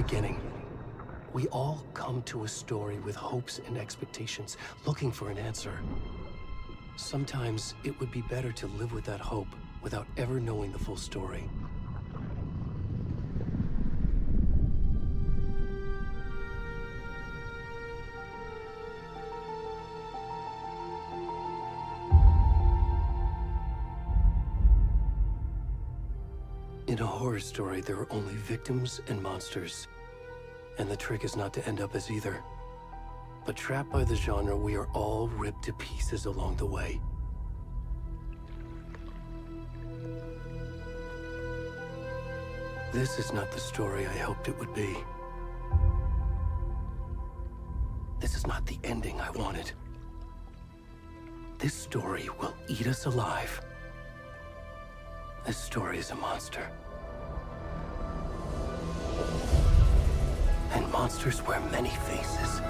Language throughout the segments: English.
beginning. We all come to a story with hopes and expectations, looking for an answer. Sometimes it would be better to live with that hope without ever knowing the full story. In a horror story, there are only victims and monsters. And the trick is not to end up as either. But trapped by the genre, we are all ripped to pieces along the way. This is not the story I hoped it would be. This is not the ending I wanted. This story will eat us alive. This story is a monster. And monsters wear many faces.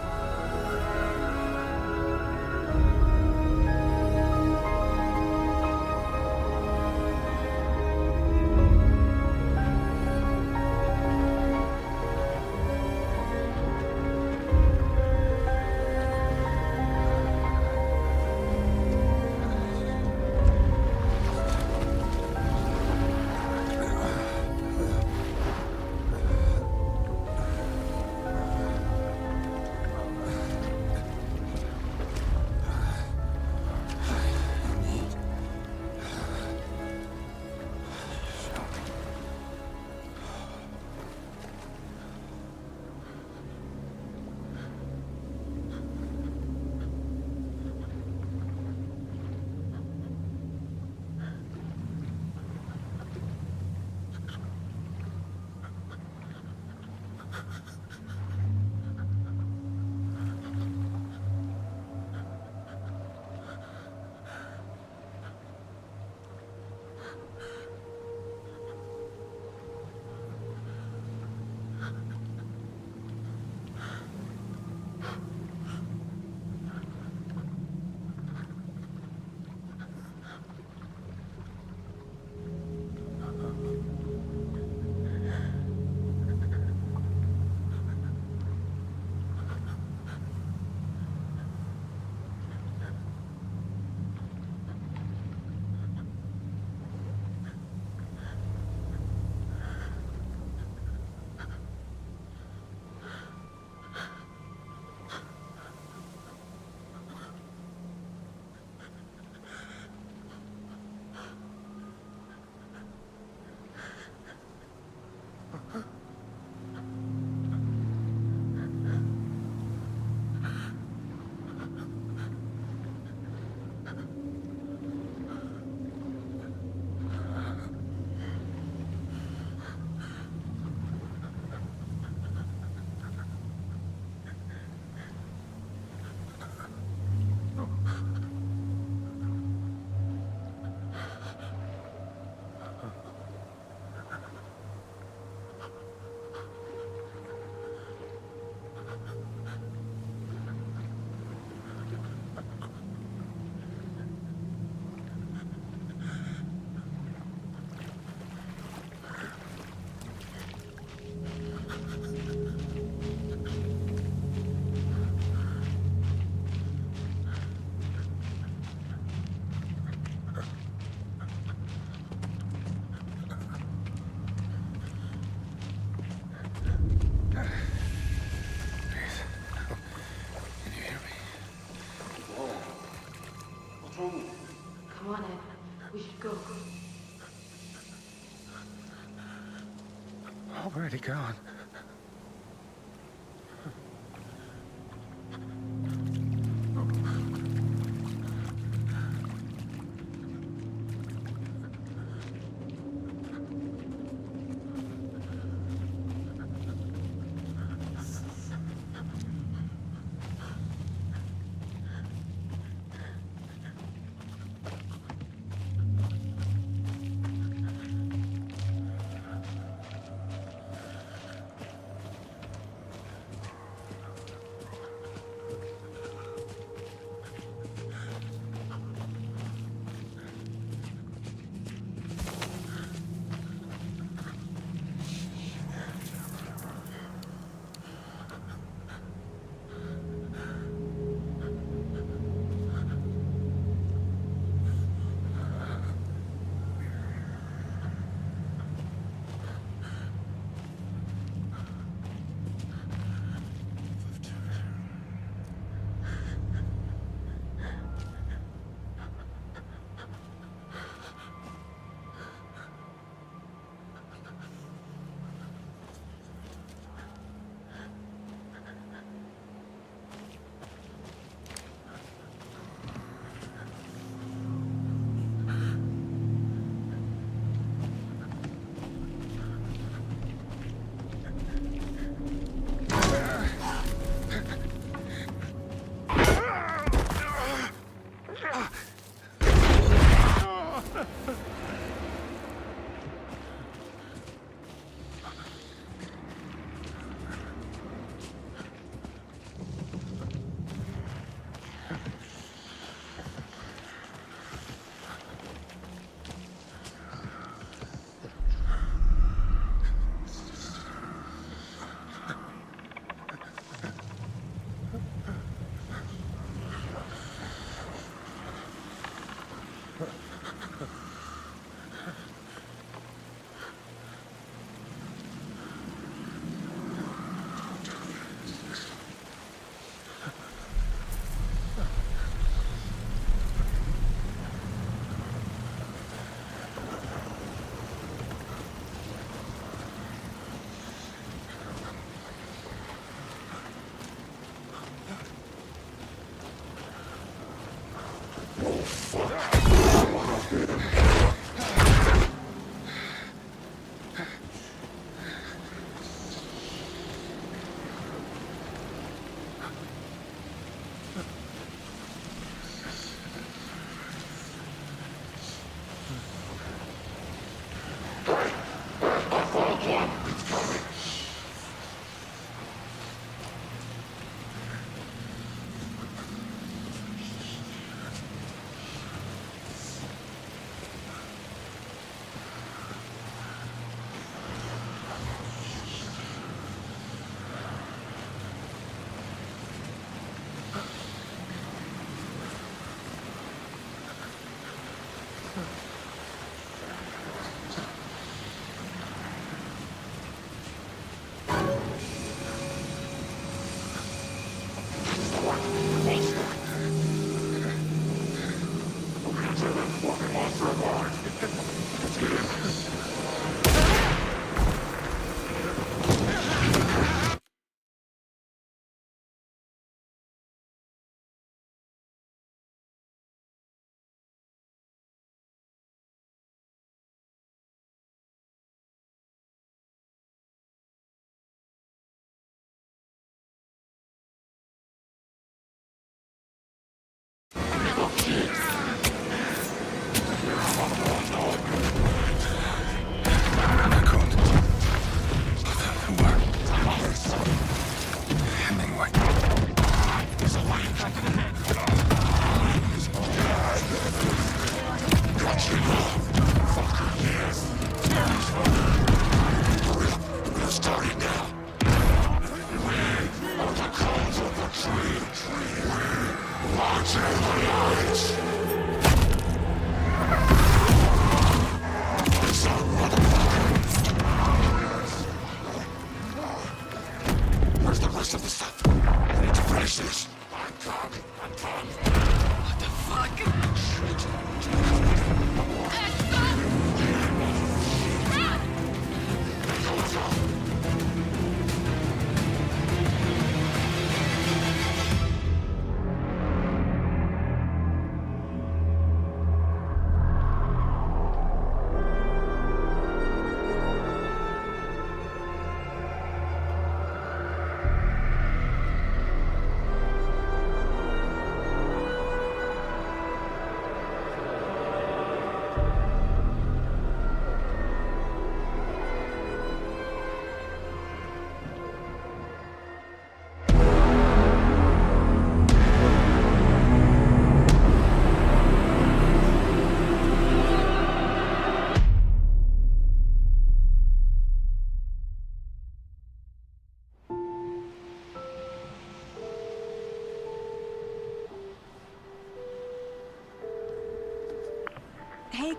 Come on, Ed. We should go. Already gone.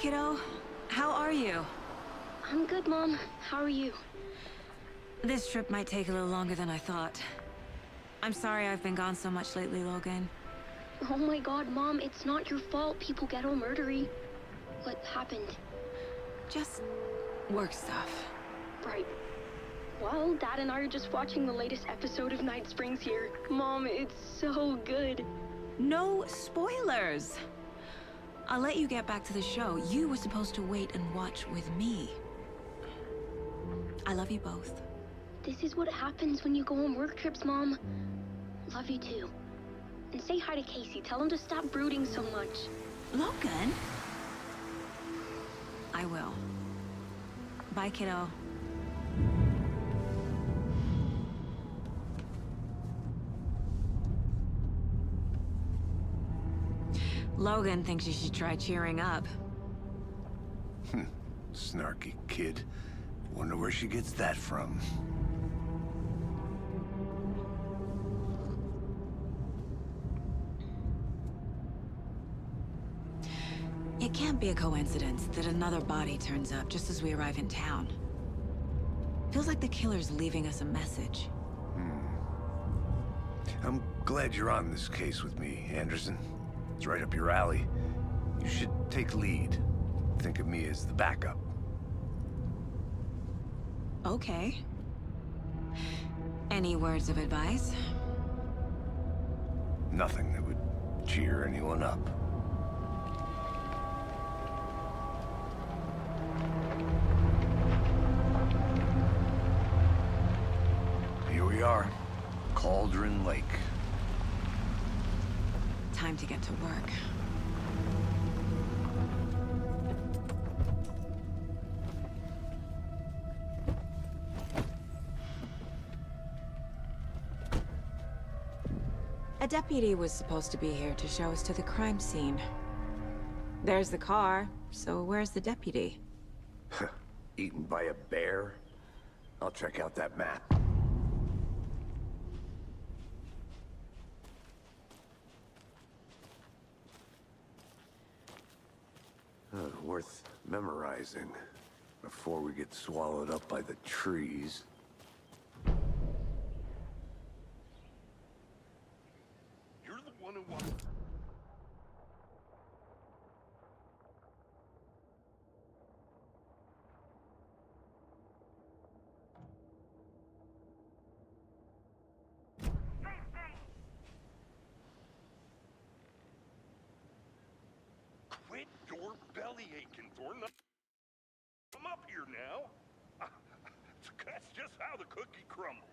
kiddo. How are you? I'm good, Mom. How are you? This trip might take a little longer than I thought. I'm sorry I've been gone so much lately, Logan. Oh my god, Mom, it's not your fault people get all murdery. What happened? Just work stuff. Right. Well, Dad and I are just watching the latest episode of Night Springs here. Mom, it's so good. No spoilers! I'll let you get back to the show. You were supposed to wait and watch with me. I love you both. This is what happens when you go on work trips, Mom. Love you too. And say hi to Casey. Tell him to stop brooding so much. Logan? I will. Bye, kiddo. Logan thinks you should try cheering up. Snarky kid. Wonder where she gets that from. It can't be a coincidence that another body turns up just as we arrive in town. Feels like the killer's leaving us a message. I'm glad you're on this case with me, Anderson. It's right up your alley. You should take lead. Think of me as the backup. Okay. Any words of advice? Nothing that would cheer anyone up. Here we are. Cauldron Lake. Time to get to work. A deputy was supposed to be here to show us to the crime scene. There's the car, so where's the deputy? Eaten by a bear? I'll check out that map. Worth memorizing before we get swallowed up by the trees. You're the one who wants... Quit your belly aching, Thornton. I'm up here now. That's just how the cookie crumbles.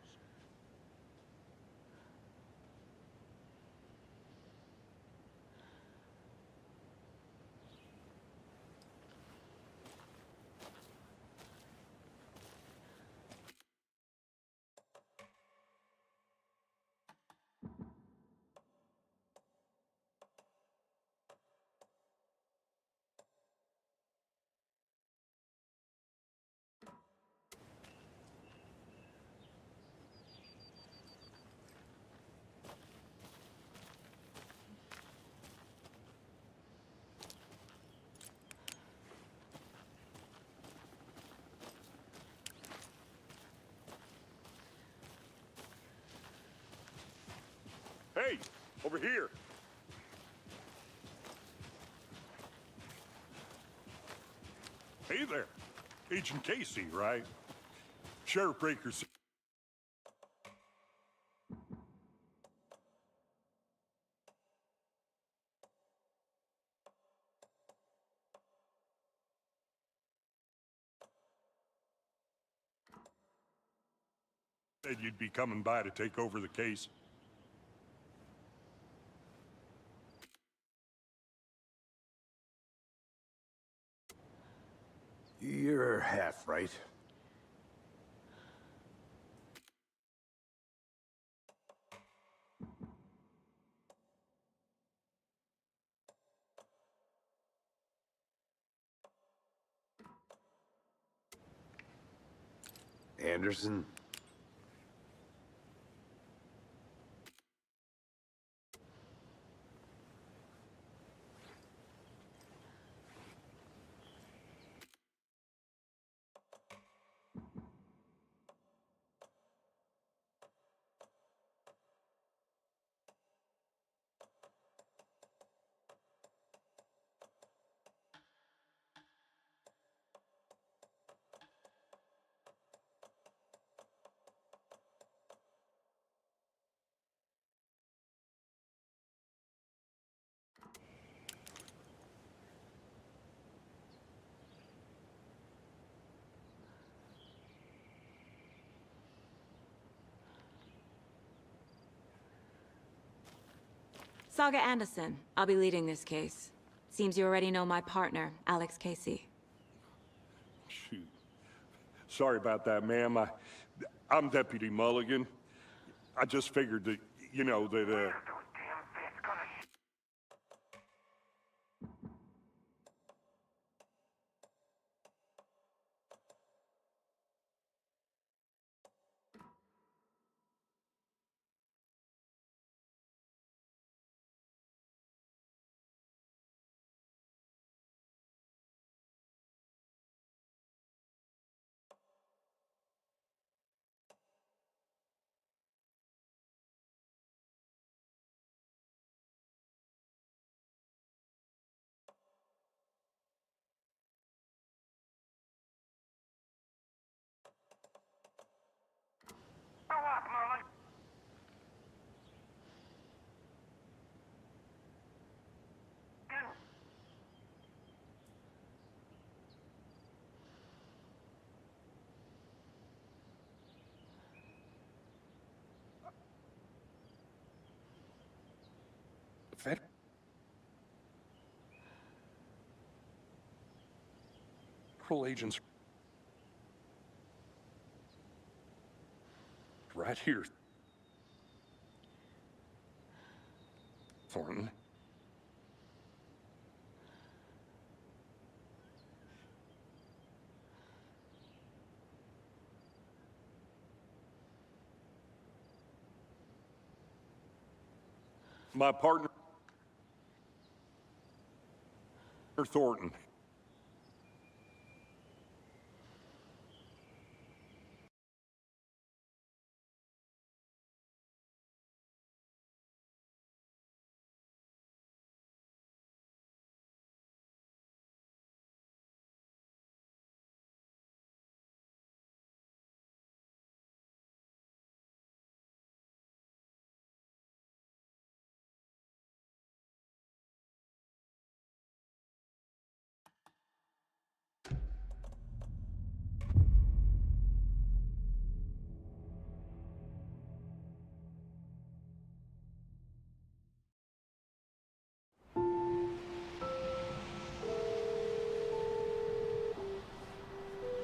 Hey, over here. Hey there. Agent Casey, right? Sheriff Breaker said you'd be coming by to take over the case. You're half right. Anderson? Saga Anderson. I'll be leading this case. Seems you already know my partner, Alex Casey. Shoot. Sorry about that, ma'am. I'm Deputy Mulligan. I just figured that, you know, that, Federal agents right here. Thornton. My partner, Thornton.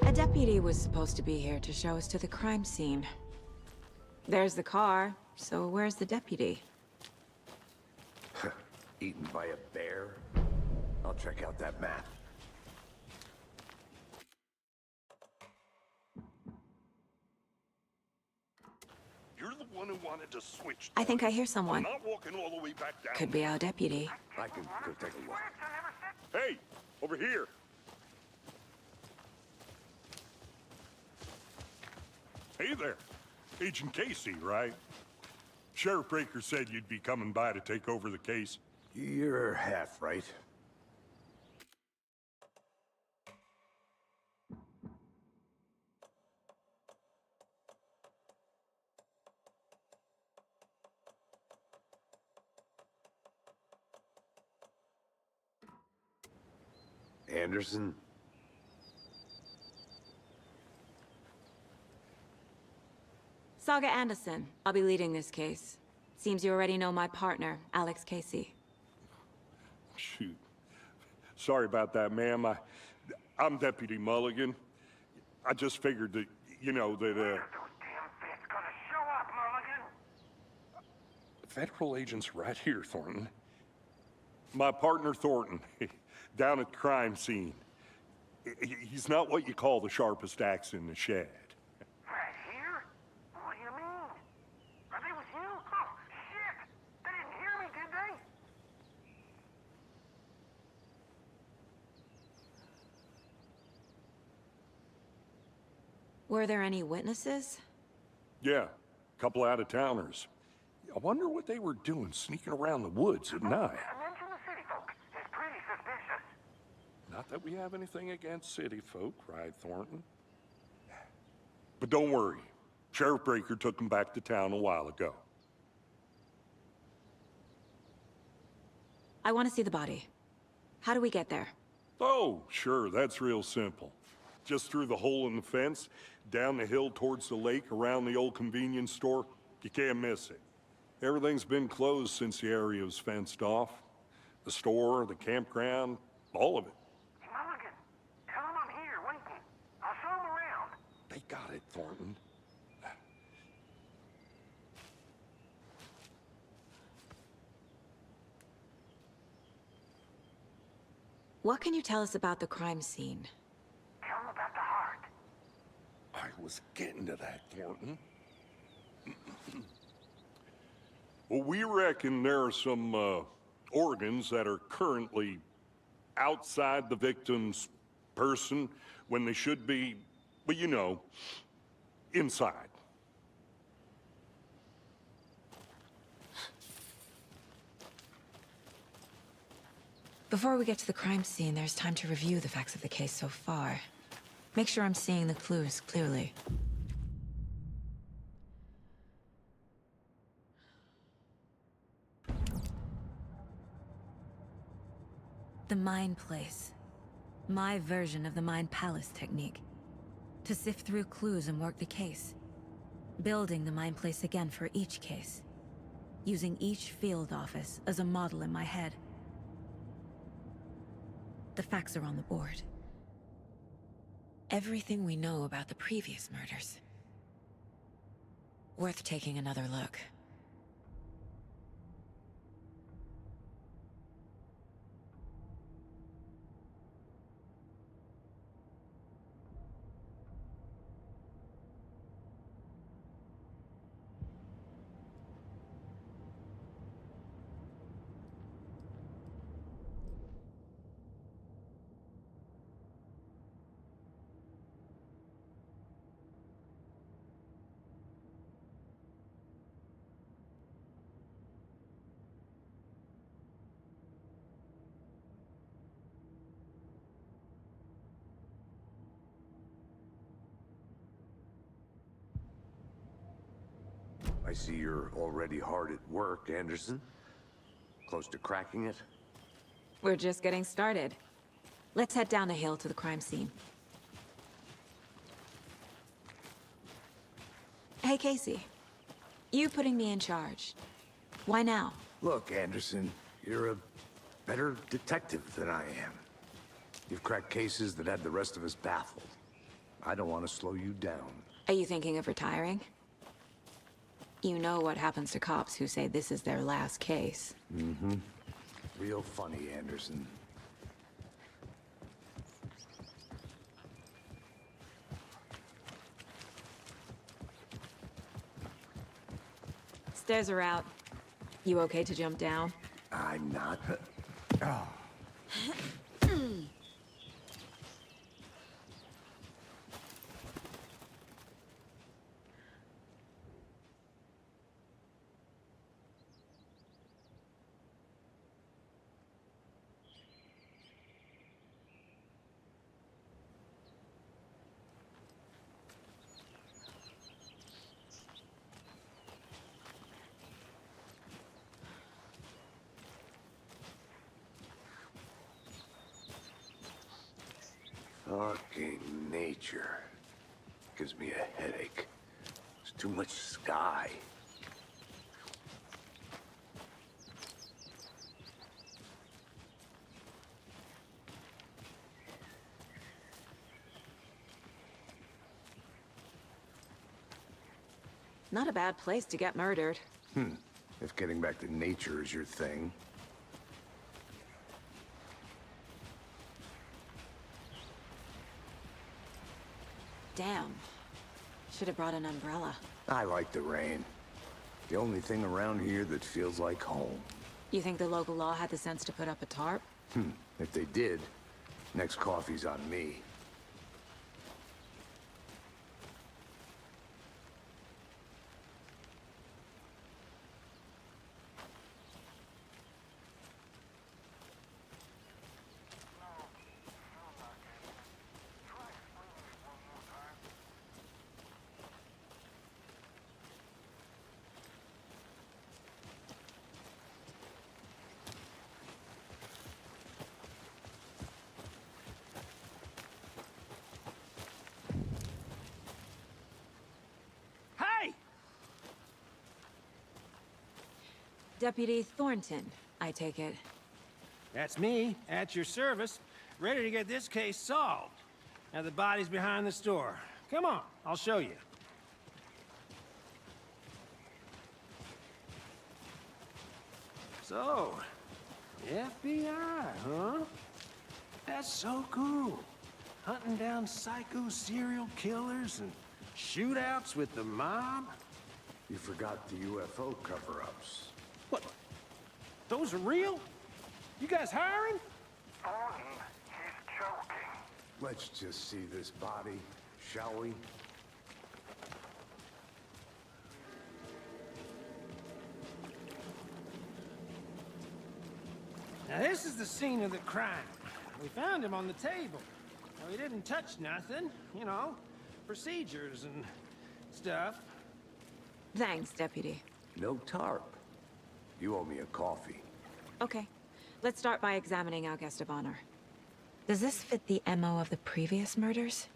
A deputy was supposed to be here to show us to the crime scene. There's the car, so where's the deputy? Eaten by a bear? I'll check out that map. You're the one who wanted to switch. I think I hear I'm someone. not walking all the way back down. Could be our deputy. I can go take a look. Hey, over here. Hey there. Agent Casey, right? Sheriff Breaker said you'd be coming by to take over the case. You're half right. Anderson? Saga Anderson. I'll be leading this case. Seems you already know my partner, Alex Casey. Shoot. Sorry about that, ma'am. I'm Deputy Mulligan. I just figured that, you know, that, Federal agents right here, Thornton. My partner, Thornton, down at the crime scene. He's not what you call the sharpest axe in the shed. Right here? What do you mean? Are they with you? Oh, shit! They didn't hear me, did they? Were there any witnesses? Yeah, a couple out-of-towners. I wonder what they were doing sneaking around the woods at night. Mention the city folk. It's pretty suspicious. Not that we have anything against city folk, cried Thornton. But don't worry. Sheriff Breaker took them back to town a while ago. I want to see the body. How do we get there? Oh, sure, that's real simple. Just through the hole in the fence, down the hill towards the lake, around the old convenience store. You can't miss it. Everything's been closed since the area was fenced off. The store, the campground, all of it. Hey, Mulligan, tell him I'm here waiting. I'll show him around. They got it, Thornton. What can you tell us about the crime scene? Tell him about the heart. I was getting to that, Thornton. Well, we reckon there are some organs that are currently outside the victim's person when they should be, well, you know, inside. Before we get to the crime scene, there's time to review the facts of the case so far. Make sure I'm seeing the clues clearly. The Mind Place. My version of the Mind Palace technique. To sift through clues and work the case. Building the Mind Place again for each case. Using each field office as a model in my head. The facts are on the board. Everything we know about the previous murders. Worth taking another look. I see you're already hard at work, Anderson. Close to cracking it? We're just getting started. Let's head down the hill to the crime scene. Hey, Casey. You putting me in charge. Why now? Look, Anderson, you're a better detective than I am. You've cracked cases that had the rest of us baffled. I don't want to slow you down. Are you thinking of retiring? You know what happens to cops who say this is their last case. Mm-hmm. Real funny, Anderson. Stairs are out. You okay to jump down? I'm not. Oh. Fucking nature. Gives me a headache. There's too much sky. Not a bad place to get murdered. If getting back to nature is your thing. Damn. Should have brought an umbrella. I like the rain. The only thing around here that feels like home. You think the local law had the sense to put up a tarp? If they did, next coffee's on me. Deputy Thornton, I take it. That's me, at your service, ready to get this case solved. Now the body's behind the store. Come on, I'll show you. So, FBI, huh? That's so cool. Hunting down psycho serial killers and shootouts with the mob? You forgot the UFO cover-ups. What? Those are real? You guys hiring? Thornton, he's joking. Let's just see this body, shall we? Now this is the scene of the crime. We found him on the table. Now, he didn't touch nothing, you know, procedures and stuff. Thanks, Deputy. No tarp. You owe me a coffee. Okay. Let's start by examining our guest of honor. Does this fit the MO of the previous murders?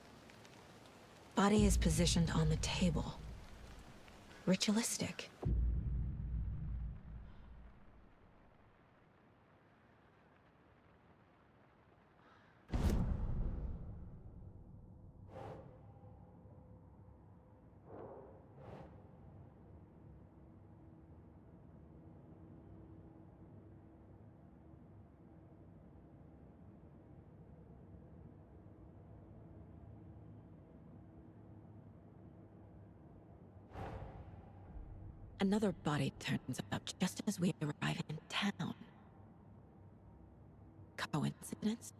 Body is positioned on the table. Ritualistic. Another body turns up just as we arrive in town. Coincidence?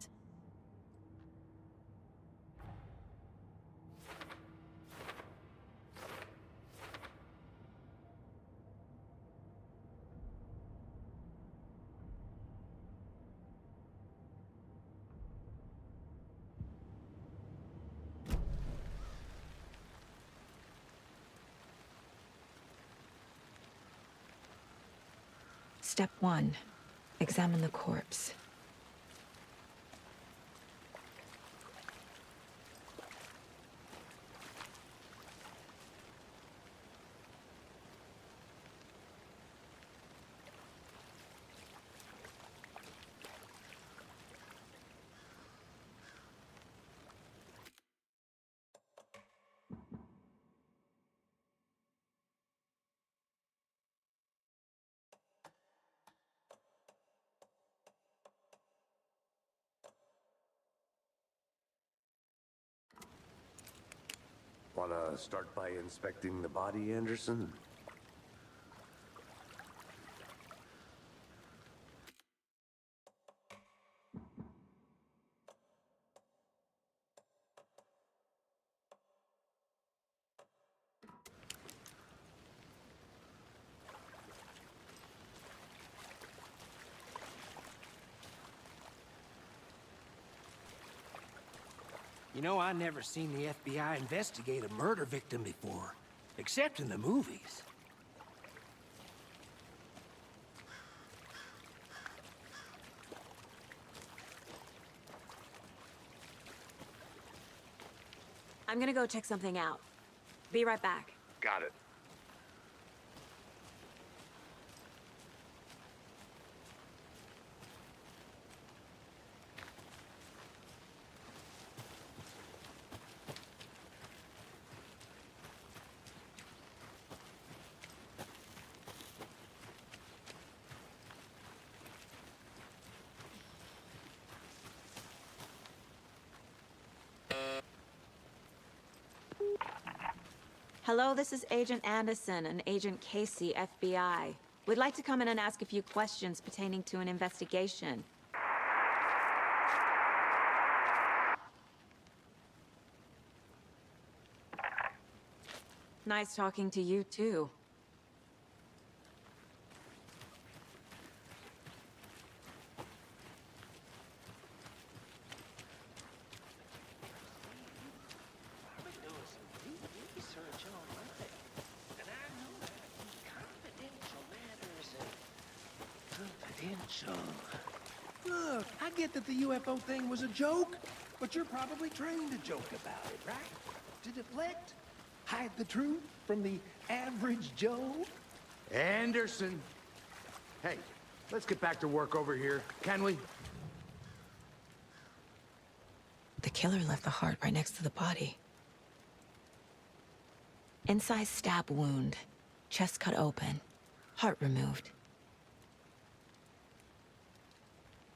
Step 1. Examine the corpse. Wanna start by inspecting the body, Anderson? You know, I never seen the FBI investigate a murder victim before, except in the movies. I'm gonna go check something out. Be right back. Got it. Hello, this is Agent Anderson and Agent Casey, FBI. We'd like to come in and ask a few questions pertaining to an investigation. Nice talking to you, too. Look, I get that the UFO thing was a joke, but you're probably trained to joke about it, right? To deflect? Hide the truth from the average Joe? Anderson, Hey, let's get back to work over here, can we? The killer left the heart right next to the body. Incised stab wound, chest cut open, heart removed.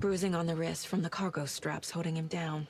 Bruising on the wrist from the cargo straps holding him down.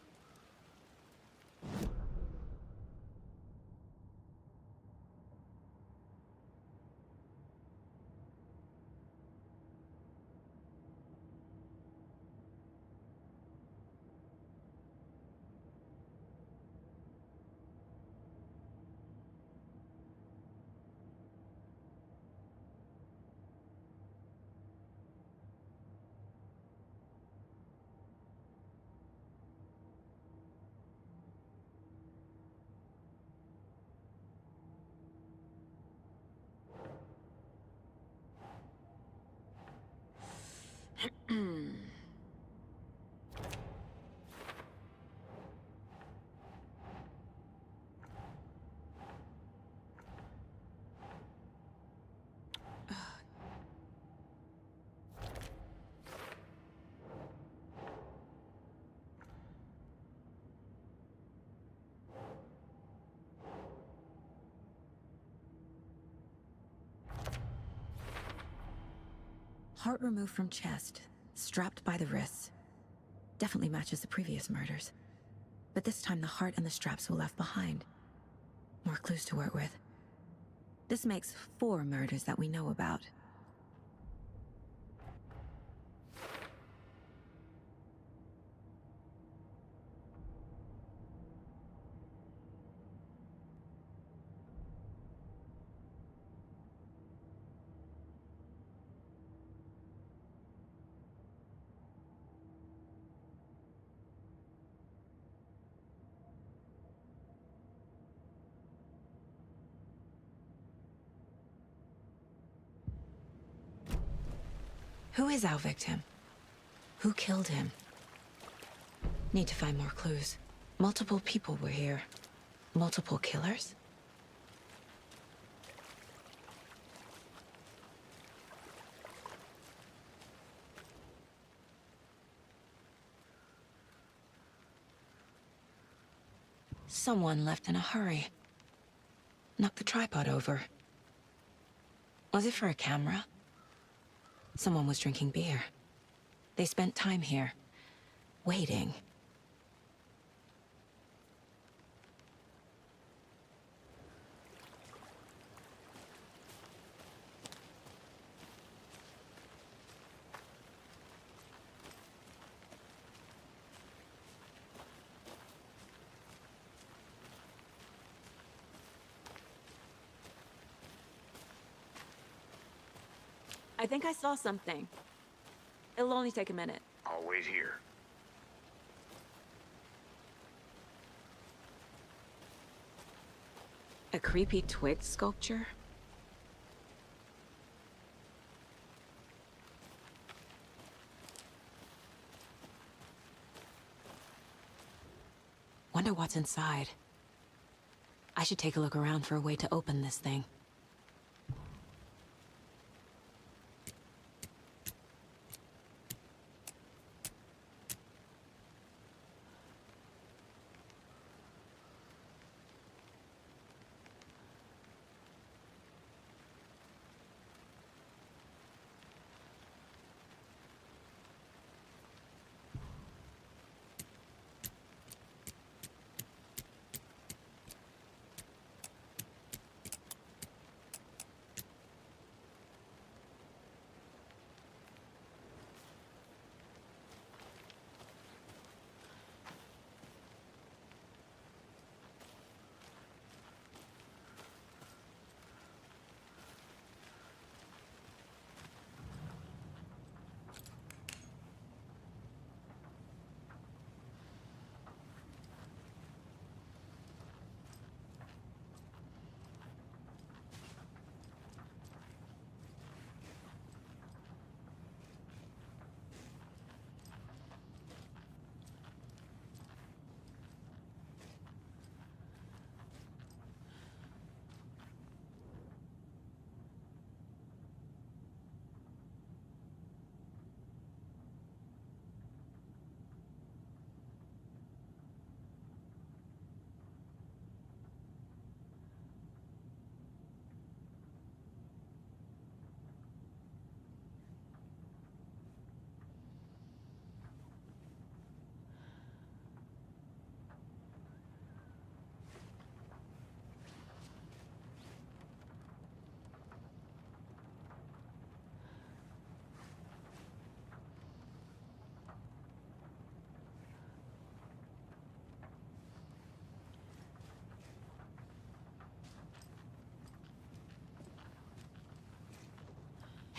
Heart removed from chest, strapped by the wrists. Definitely matches the previous murders. But this time the heart and the straps were left behind. More clues to work with. This makes 4 murders that we know about. Who is our victim? Who killed him? Need to find more clues. Multiple people were here. Multiple killers? Someone left in a hurry. Knocked the tripod over. Was it for a camera? Someone was drinking beer. They spent time here, waiting. I think I saw something. It'll only take a minute. I'll wait here. A creepy twig sculpture? Wonder what's inside. I should take a look around for a way to open this thing.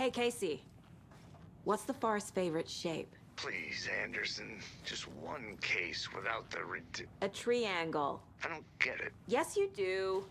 Hey, Casey. What's the Forest's favorite shape? Please, Anderson. Just one case without the A triangle. I don't get it. Yes, you do.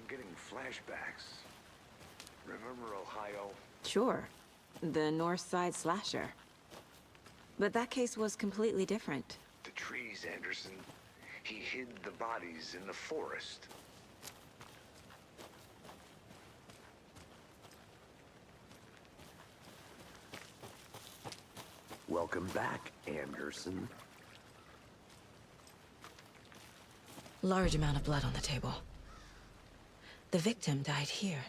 I'm getting flashbacks. Remember Ohio? Sure. The North Side slasher. But that case was completely different. The trees, Anderson. He hid the bodies in the forest. Welcome back, Anderson. Large amount of blood on the table. The victim died here.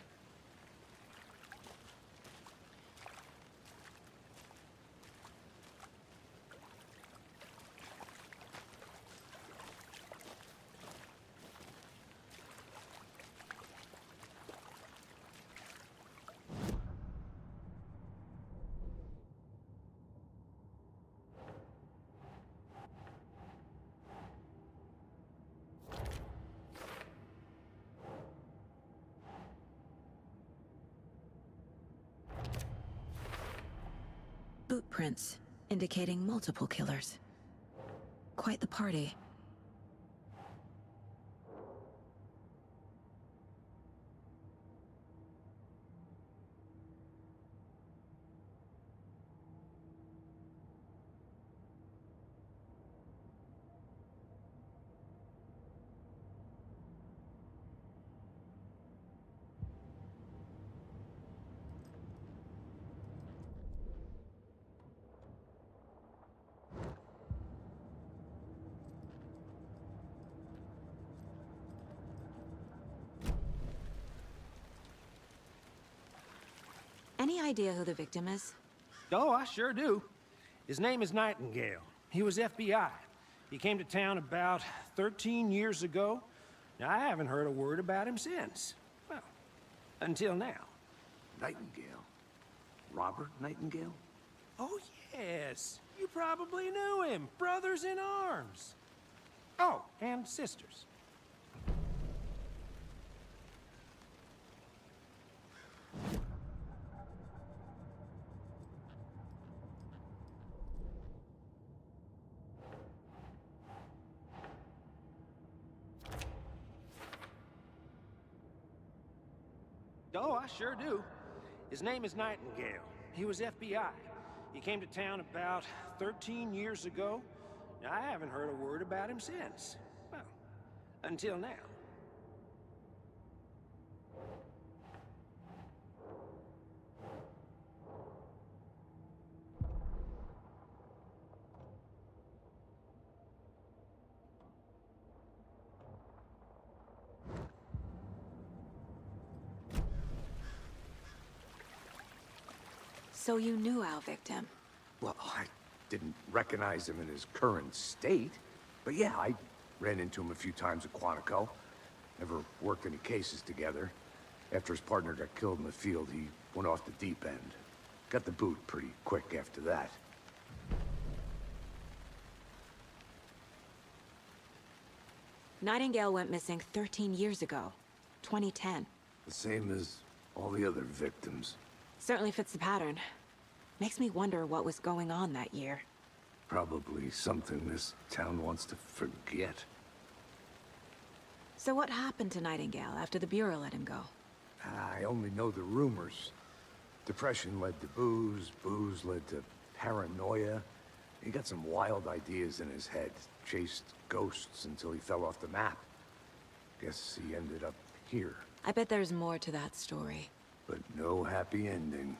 Boot prints, indicating multiple killers. Quite the party. Any idea who the victim is? Oh, I sure do. His name is Nightingale. He was FBI. He came to town about 13 years ago. Now, I haven't heard a word about him since. Well, until now. Nightingale? Robert Nightingale? Oh, yes. You probably knew him. Brothers in arms. Oh, and sisters. Oh, I sure do. His name is Nightingale. He was FBI. He came to town about 13 years ago. I haven't heard a word about him since. Well, until now. So you knew our victim? Well, I didn't recognize him in his current state. But yeah, I ran into him a few times at Quantico. Never worked any cases together. After his partner got killed in the field, he went off the deep end. Got the boot pretty quick after that. Nightingale went missing 13 years ago. 2010. The same as all the other victims. Certainly fits the pattern. Makes me wonder what was going on that year. Probably something this town wants to forget. So what happened to Nightingale after the Bureau let him go? I only know the rumors. Depression led to booze, booze led to paranoia. He got some wild ideas in his head, chased ghosts until he fell off the map. Guess he ended up here, I bet there's more to that story. but no happy ending.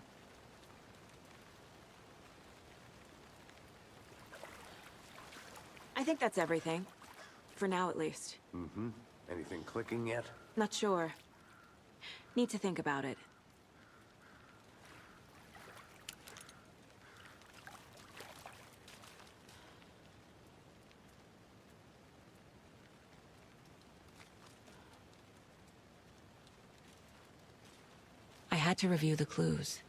I think that's everything. For now, at least. Mm-hmm. Anything clicking yet? Not sure. Need to think about it. I had to review the clues.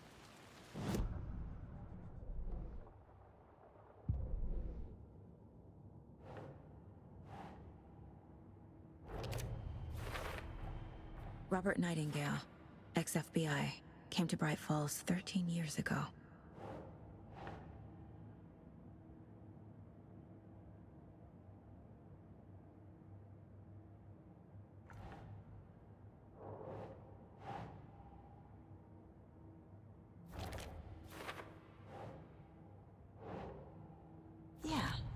Robert Nightingale, ex-FBI, came to Bright Falls 13 years ago.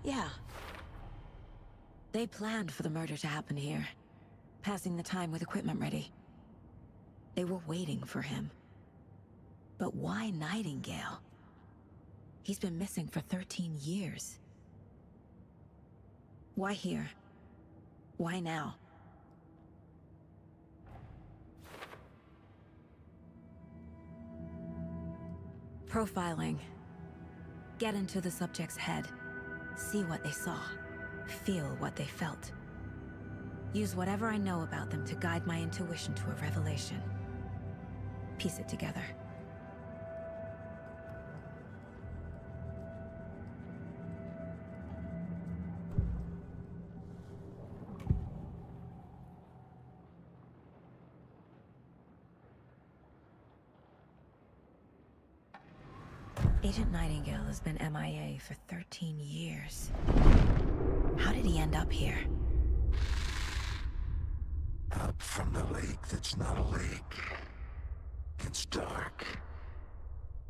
Yeah. They planned for the murder to happen here, passing the time with equipment ready. They were waiting for him. But why Nightingale? He's been missing for 13 years. Why here? Why now? Profiling. Get into the subject's head. See what they saw. Feel what they felt. Use whatever I know about them to guide my intuition to a revelation. Piece it together. Agent Nightingale has been MIA for 13 years. How did he end up here? Up from the lake that's not a lake. It's dark.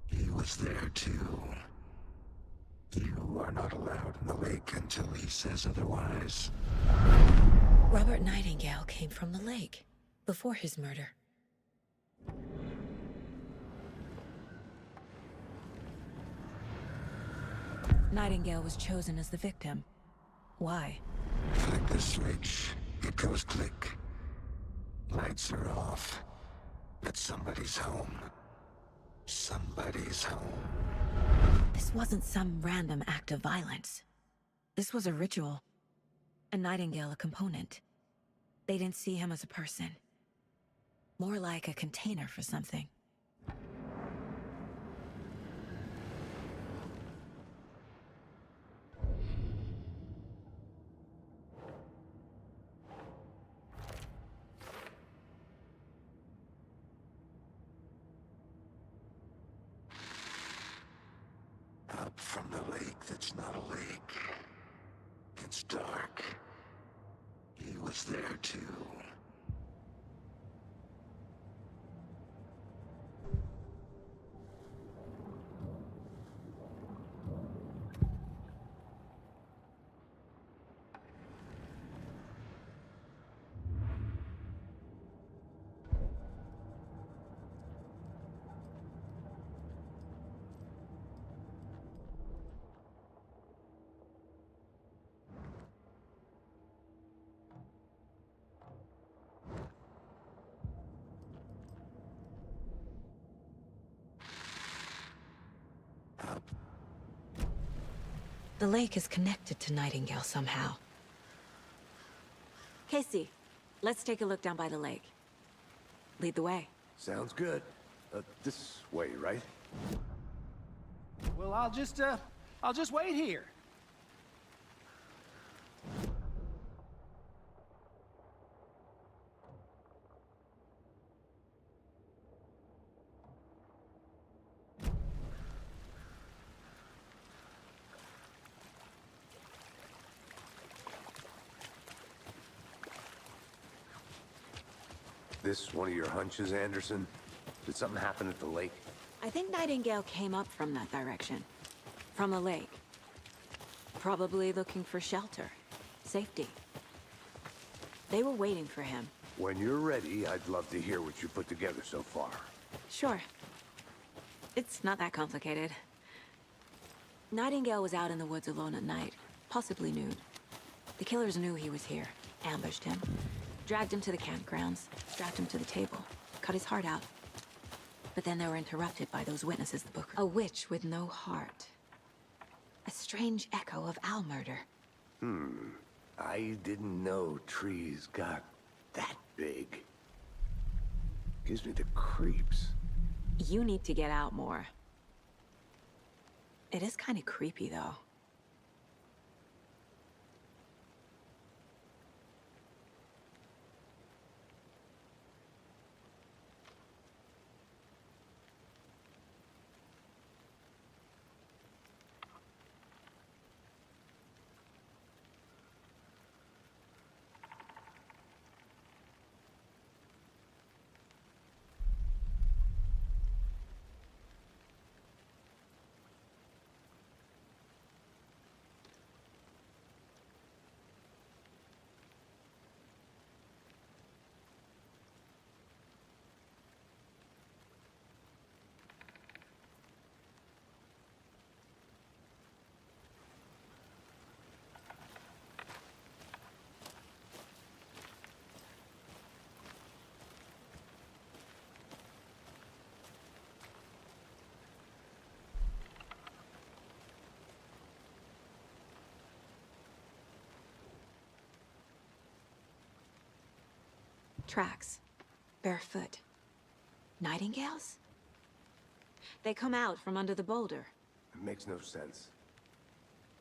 He was there too. You are not allowed in the lake until he says otherwise. Robert Nightingale came from the lake, before his murder. Nightingale was chosen as the victim. Why? Flick the switch, it goes click. Lights are off. But somebody's home. Somebody's home. This wasn't some random act of violence. This was a ritual. And Nightingale a component. They didn't see him as a person. More like a container for something. Up from the lake that's not a lake. It's dark. He was there too. The lake is connected to Nightingale somehow. Casey, let's take a look down by the lake. Lead the way. Sounds good. This way, right? Well, I'll just wait here. This one of your hunches, Anderson? Did something happen at the lake? I think Nightingale came up from that direction. From the lake. Probably looking for shelter. Safety. They were waiting for him. When you're ready, I'd love to hear what you put together so far. Sure. It's not that complicated. Nightingale was out in the woods alone at night, possibly nude. The killers knew he was here, ambushed him, dragged him to the campgrounds, strapped him to the table, cut his heart out. But then they were interrupted by those witnesses the book. A witch with no heart. A strange echo of Al murder. I didn't know trees got that big. Gives me the creeps. You need to get out more. It is kind of creepy, though. Tracks. Barefoot. Nightingales? They come out from under the boulder. It makes no sense.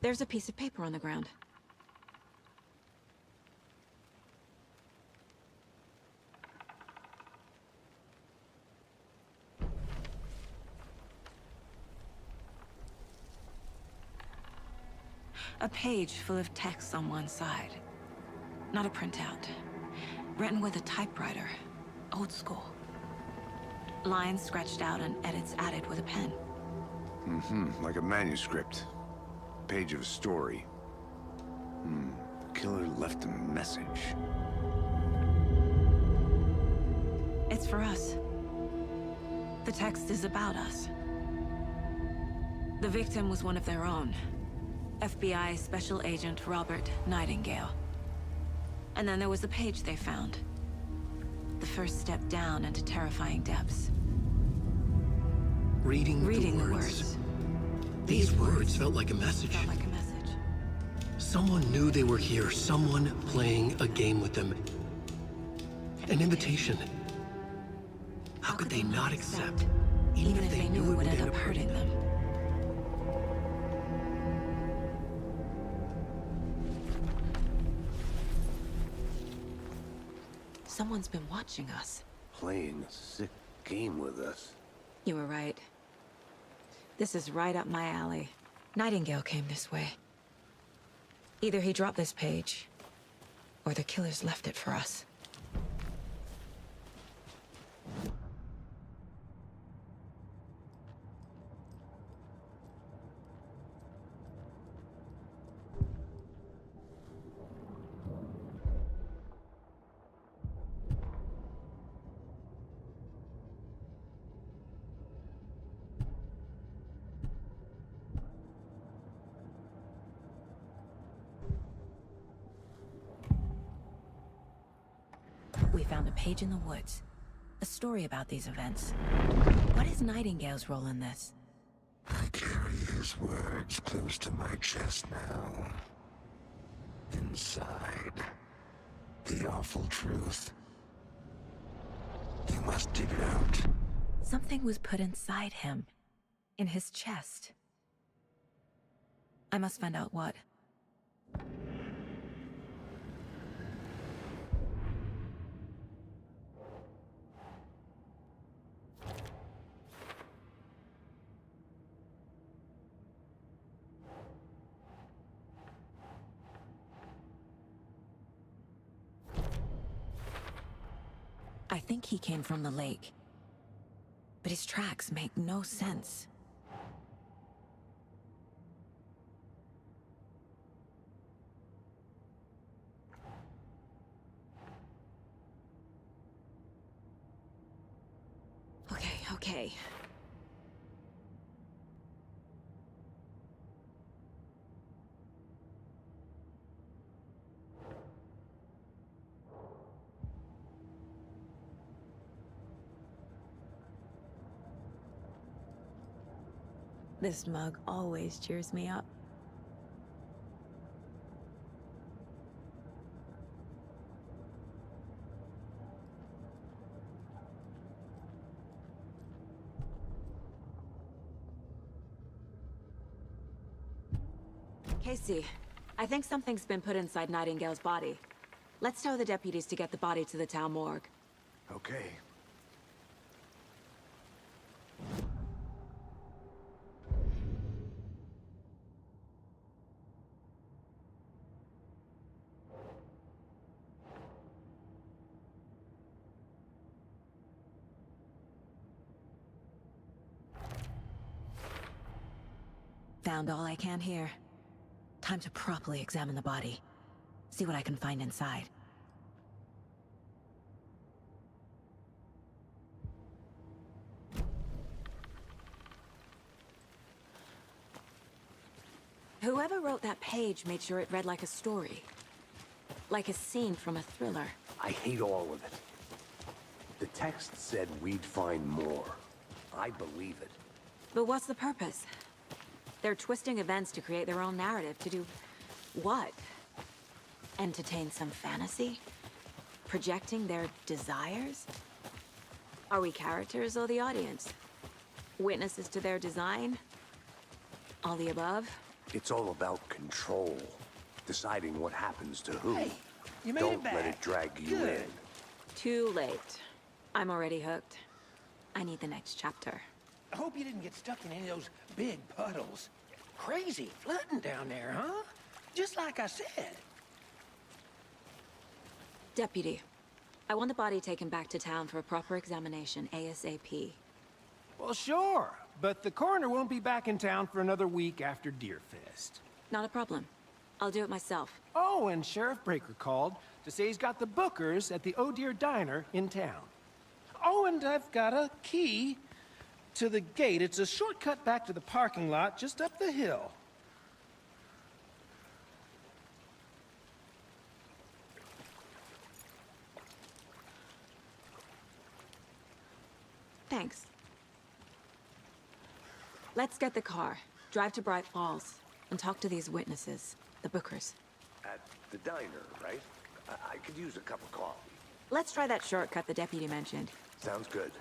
There's a piece of paper on the ground. A page full of text on one side. Not a printout. Written with a typewriter. Old school. Lines scratched out and edits added with a pen. Like a manuscript. Page of a story. Killer left a message. It's for us. The text is about us. The victim was one of their own. FBI Special Agent Robert Nightingale. And then there was the page they found. The first step down into terrifying depths. Reading the the words. These words felt like a message. Felt like a message. Someone knew they were here. Someone playing a game with them. An invitation. How could they not accept? Even if they knew it would end up hurting them. Someone's been watching us. Playing a sick game with us. You were right. This is right up my alley. Nightingale came this way. Either he dropped this page, or the killers left it for us. We found a page in the woods. A story about these events. What is Nightingale's role in this? I carry his those words close to my chest now. Inside, the awful truth. You must dig it out. Something was put inside him. In his chest. I must find out what. I think he came from the lake. But his tracks make no sense. Okay. This mug always cheers me up. Casey, I think something's been put inside Nightingale's body. Let's tell the deputies to get the body to the town morgue. Okay. Found all I can here. Time to properly examine the body. See what I can find inside. Whoever wrote that page made sure it read like a story. Like a scene from a thriller. I hate all of it. The text said we'd find more. I believe it. But what's the purpose? They're twisting events to create their own narrative. To do what? Entertain some fantasy? Projecting their desires? Are we characters or the audience? Witnesses to their design? All the above? It's all about control. Deciding what happens to who. Hey, you made Don't it back. let it drag you Good. in. Too late. I'm already hooked. I need the next chapter. I hope you didn't get stuck in any of those big puddles. Crazy flooding down there, huh? Just like I said. Deputy, I want the body taken back to town for a proper examination ASAP. Well, sure. But the coroner won't be back in town for another week after Deerfest. Not a problem. I'll do it myself. Oh, and Sheriff Breaker called to say he's got the Bookers at the Oh Dear Diner in town. Oh, and I've got a key to the gate. It's a shortcut back to the parking lot just up the hill. Thanks. Let's get the car, drive to Bright Falls, and talk to these witnesses, the Bookers. At the diner, right? I could use a cup of coffee. Let's try that shortcut the deputy mentioned. Sounds good.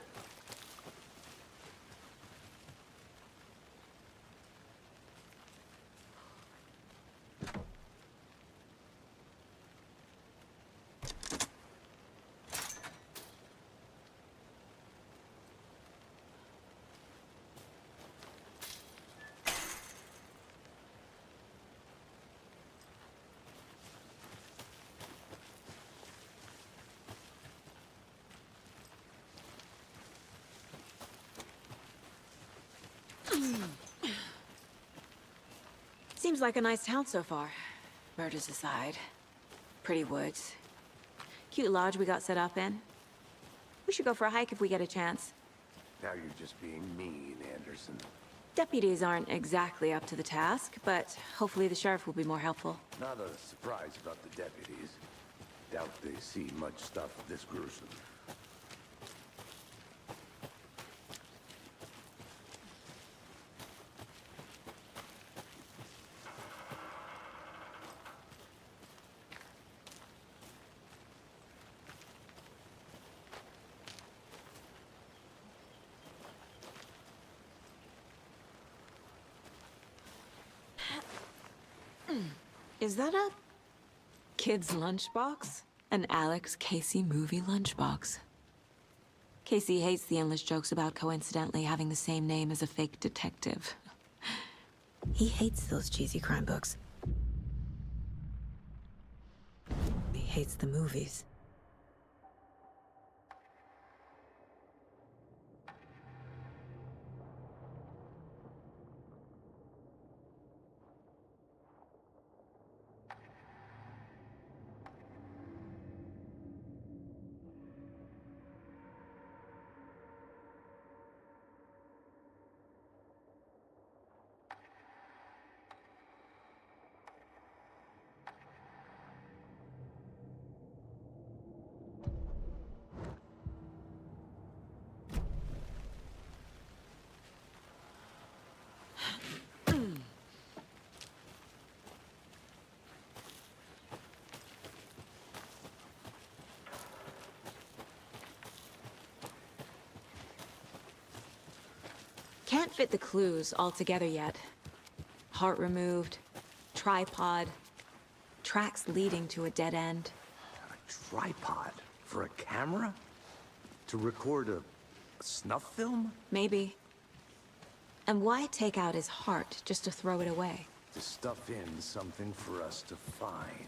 Seems like a nice town so far. Murders aside. Pretty woods. Cute lodge we got set up in. We should go for a hike if we get a chance. Now you're just being mean, Anderson. Deputies aren't exactly up to the task, but hopefully the sheriff will be more helpful. Not a surprise about the deputies. Doubt they see much stuff this gruesome. Is that a kid's lunchbox? An Alex Casey movie lunchbox. Casey hates the endless jokes about coincidentally having the same name as a fake detective. He hates those cheesy crime books. He hates the movies. Can't fit the clues all together yet. Heart removed, tripod, tracks leading to a dead end. A tripod? For a camera? To record a snuff film? Maybe. And why take out his heart just to throw it away? To stuff in something for us to find.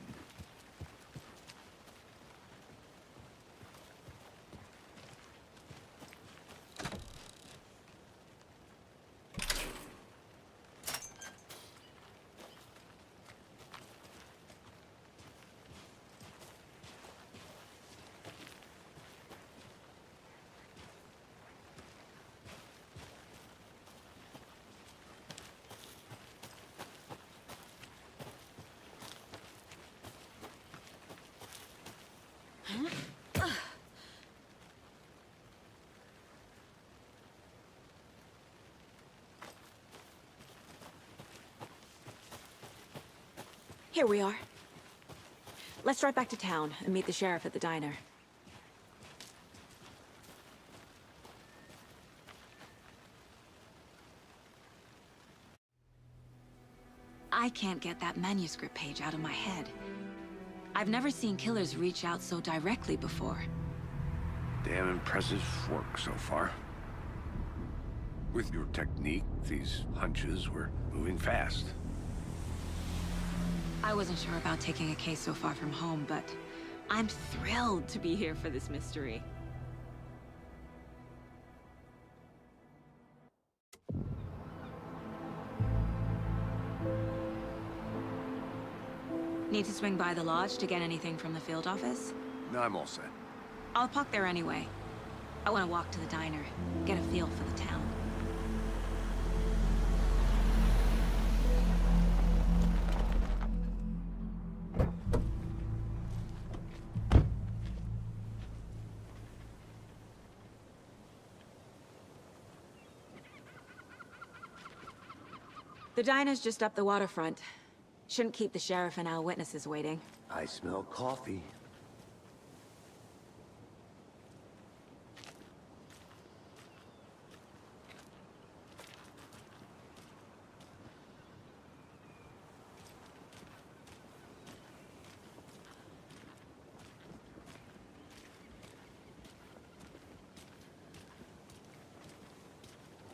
Here we are. Let's drive back to town and meet the sheriff at the diner. I can't get that manuscript page out of my head. I've never seen killers reach out so directly before. Damn impressive work so far. With your technique, these hunches were moving fast. I wasn't sure about taking a case so far from home, but I'm thrilled to be here for this mystery. Need to swing by the lodge to get anything from the field office? No, I'm all set. I'll park there anyway. I want to walk to the diner, get a feel for the town. The diner's just up the waterfront. Shouldn't keep the sheriff and our witnesses waiting. I smell coffee.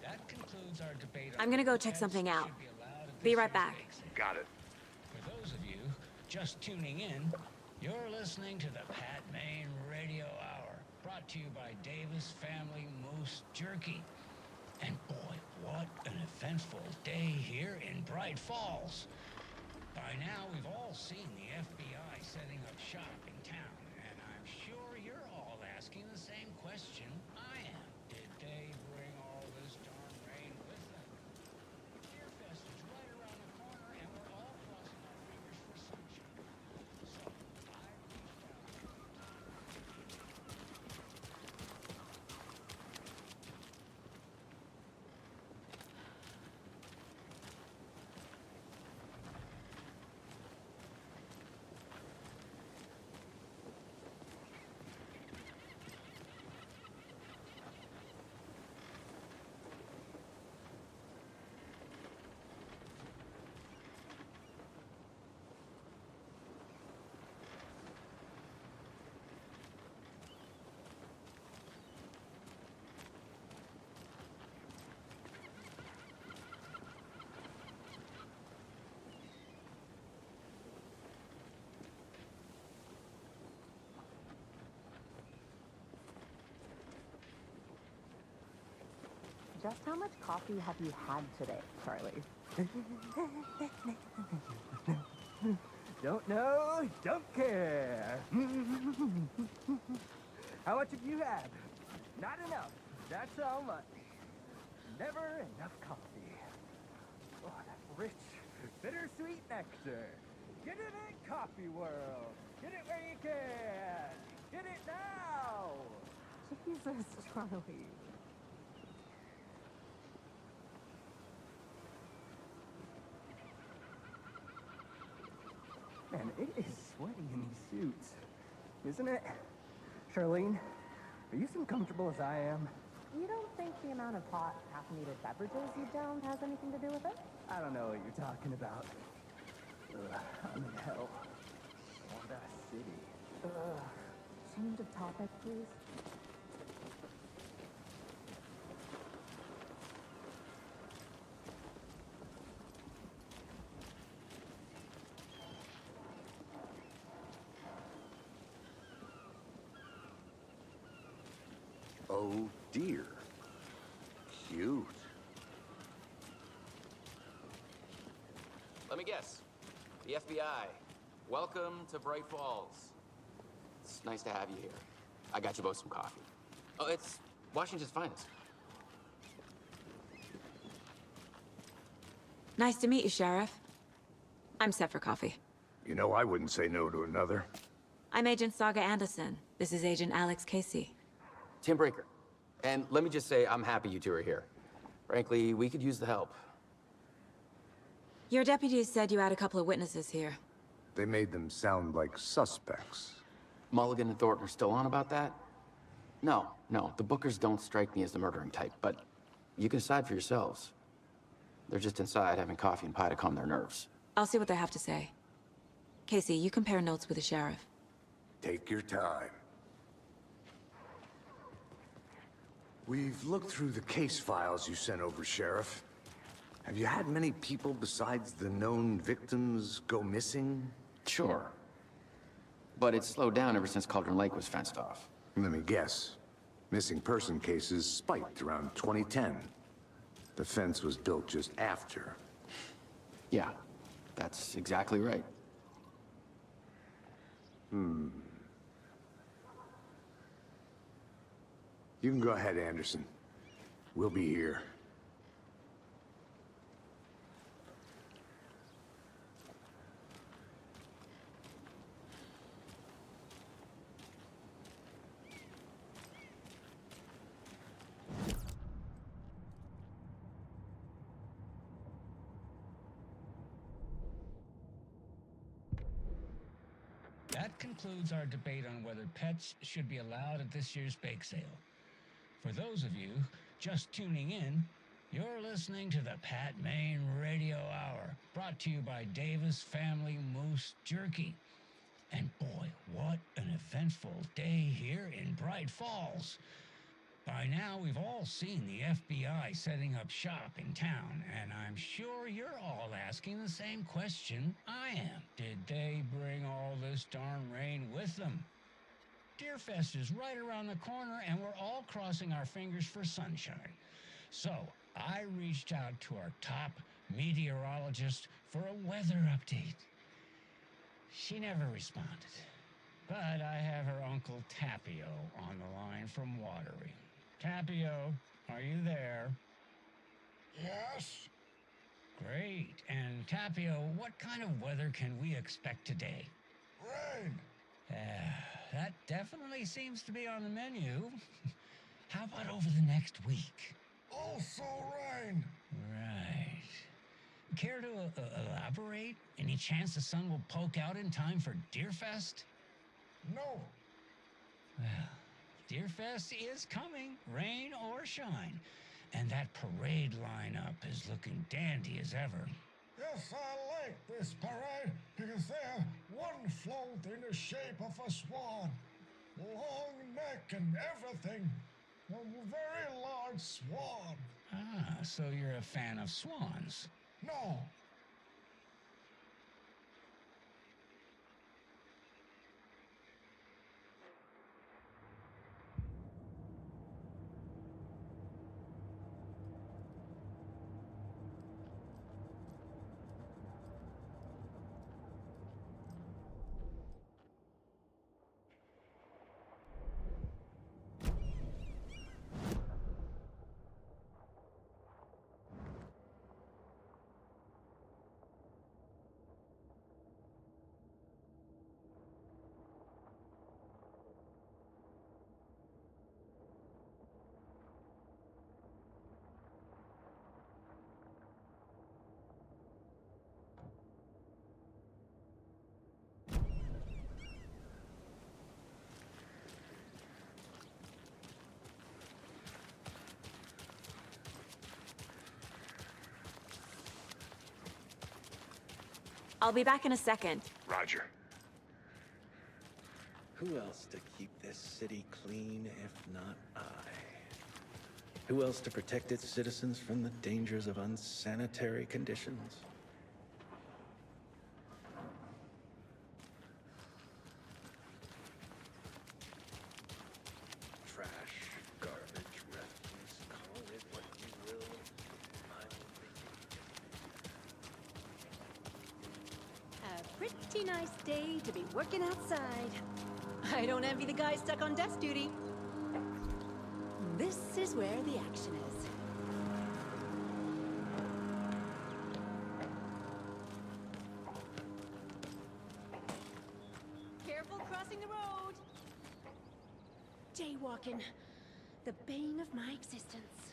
That concludes our debate. I'm gonna go check something out. Be right back. Got it. For those of you just tuning in, you're listening to the Pat Maine Radio Hour, brought to you by Davis Family Moose Jerky. And boy, what an eventful day here in Bright Falls. By now, we've all seen the FBI setting up shop in town, and I'm sure you're all asking the same question I am. Did they bring all this darn rain with them? Deerfest is right around the corner, and we're all crossing our fingers for sunshine. So, I reached out. Just how much coffee have you had today, Charlie? Don't know, don't care. How much have you had? Not enough. That's how much. Never enough coffee. Oh, that rich, bittersweet nectar. Get it in Coffee World. Get it where you can. Get it now. Jesus, Charlie. Man, it is sweaty in these suits, isn't it? Charlene, are you as uncomfortable as I am? You don't think the amount of hot, caffeinated beverages you downed has anything to do with it? I don't know what you're talking about. Ugh, I'm in hell. Honda City. Ugh. Change of topic, please. Oh dear. Cute. Let me guess. The FBI. Welcome to Bright Falls. It's nice to have you here. I got you both some coffee. Oh, it's Washington's finest. Nice to meet you, Sheriff. I'm set for coffee. You know, I wouldn't say no to another. I'm Agent Saga Anderson. This is Agent Alex Casey. Tim Breaker. And let me just say, I'm happy you two are here. Frankly, we could use the help. Your deputies said you had a couple of witnesses here. They made them sound like suspects. Mulligan and Thornton are still on about that? No, the Bookers don't strike me as the murdering type, but you can decide for yourselves. They're just inside having coffee and pie to calm their nerves. I'll see what they have to say. Casey, you compare notes with the sheriff. Take your time. We've looked through the case files you sent over, Sheriff. Have you had many people besides the known victims go missing? Sure. But it's slowed down ever since Cauldron Lake was fenced off. Let me guess. Missing person cases spiked around 2010. The fence was built just after. Yeah, that's exactly right. You can go ahead, Anderson. We'll be here. That concludes our debate on whether pets should be allowed at this year's bake sale. For those of you just tuning in, you're listening to the Pat Maine Radio Hour, brought to you by Davis Family Moose Jerky. And boy, what an eventful day here in Bright Falls. By now, we've all seen the FBI setting up shop in town, and I'm sure you're all asking the same question I am. Did they bring all this darn rain with them? Deerfest is right around the corner, and we're all crossing our fingers for sunshine. So, I reached out to our top meteorologist for a weather update. She never responded, but I have her Uncle Tapio on the line from Watery. Tapio, are you there? Yes? Great. And Tapio, what kind of weather can we expect today? Rain. That definitely seems to be on the menu. How about over the next week? Also rain. Right. Care to elaborate? Any chance the sun will poke out in time for Deerfest? No. Well, Deerfest is coming, rain or shine. And that parade lineup is looking dandy as ever. Yes, I like this parade because they have one float in the shape of a swan. Long neck and everything. A very large swan. Ah, so you're a fan of swans. No. I'll be back in a second. Roger. Who else to keep this city clean if not I? Who else to protect its citizens from the dangers of unsanitary conditions? Trash, garbage, refuse, call it what you will. A pretty nice day to be working outside. I don't envy the guy stuck on desk duty. This is where the action is. Careful crossing the road. Jaywalking. The bane of my existence.